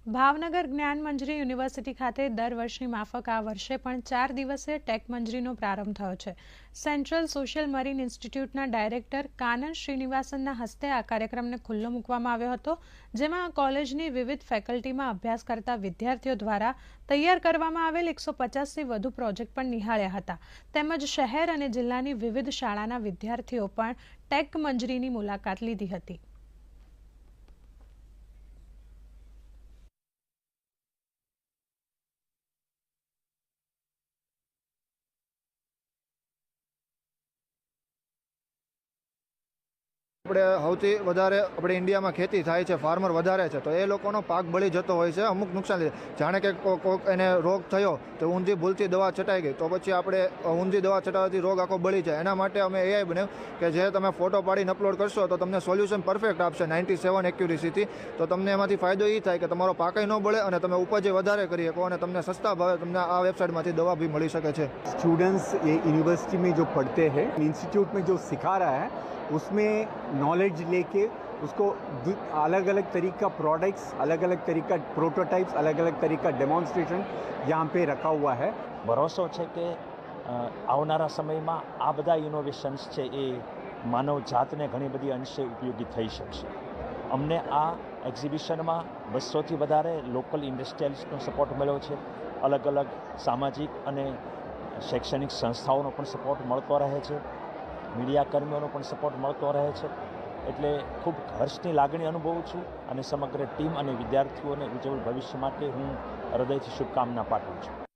ભાવનગર જ્ઞાન મંજરી યુનિવર્સિટી ખાતે દર વર્ષની માફક આ વર્ષે પણ 4 દિવસીય ટેક મંજરીનો પ્રારંભ થયો છે। સેન્ટ્રલ સોશિયલ મરીન ઇન્સ્ટિટ્યૂટના ડાયરેક્ટર કાનન શ્રીનિવાસનના હસ્તે આ કાર્યક્રમને ખુલ્લો મૂકવામાં આવ્યો હતો, જેમાં આ કોલેજની વિવિધ ફેકલ્ટીમાં અભ્યાસ કરતા વિદ્યાર્થીઓ દ્વારા તૈયાર કરવામાં આવેલ 150થી વધુ પ્રોજેક્ટ પણ નિહાળ્યા હતા, તેમજ શહેર અને જિલ્લાની વિવિધ શાળાના વિદ્યાર્થીઓ પણ ટેક મંજરીની મુલાકાત લીધી હતી। આપણે સૌથી વધારે આપણે ઇન્ડિયામાં ખેતી થાય છે, ફાર્મર વધારે છે, તો એ લોકોનો પાક બળી જતો હોય છે અમુક નુકસાન લીધે। જાણે કે કોઈક એને રોગ થયો તો ઊંધી ભૂલથી દવા છટાઈ ગઈ તો પછી આપણે ઊંધી દવા છટાવવાથી રોગ આખો બળી જાય। એના માટે અમે એઆઈ બનાવ્યું કે જે તમે ફોટો પાડીને અપલોડ કરશો તો તમને સોલ્યુશન પરફેક્ટ આપશે 97 એક્યુરેસીથી। તો તમને એમાંથી ફાયદો એ થાય કે તમારો પાક ન બળે અને તમે ઉપજ વધારે કરી શકો અને તમને સસ્તા ભાવે તમને આ વેબસાઇટમાંથી દવા બી મળી શકે છે। स्टूडेंट्स ये यूनिवर्सिटी में जो पढ़ते हैं, इंस्टीट्यूट में जो सिखा रहा है उसमें नॉलेज लेके उसको अलग अलग तरीका प्रोडक्ट्स, अलग अलग तरीका प्रोटोटाइप्स, अलग अलग तरीका डेमोन्स्ट्रेशन यहाँ पे रखा हुआ है। ભરોસો છે કે આવનારા સમયમાં આ બધા ઇનોવેશન્સ છે એ માનવ જાતને ઘણી બધી અંશે ઉપયોગી થઈ શકશે। અમને આ એક્ઝિબિશનમાં 200થી વધારે લોકલ ઇન્ડસ્ટ્રીયલિસ્ટનો સપોર્ટ મળ્યો છે। અલગ અલગ સામાજિક અને શૈક્ષણિક સંસ્થાઓનો પણ સપોર્ટ મળતો રહે છે, મીડિયાકર્મીઓનો પણ સપોર્ટ મળતો રહે છે। એટલે ખૂબ હર્ષની લાગણી અનુભવું છું અને સમગ્ર ટીમ અને વિદ્યાર્થીઓને ઉજ્જવળ ભવિષ્ય માટે હું હૃદયથી શુભકામના પાઠવું છું।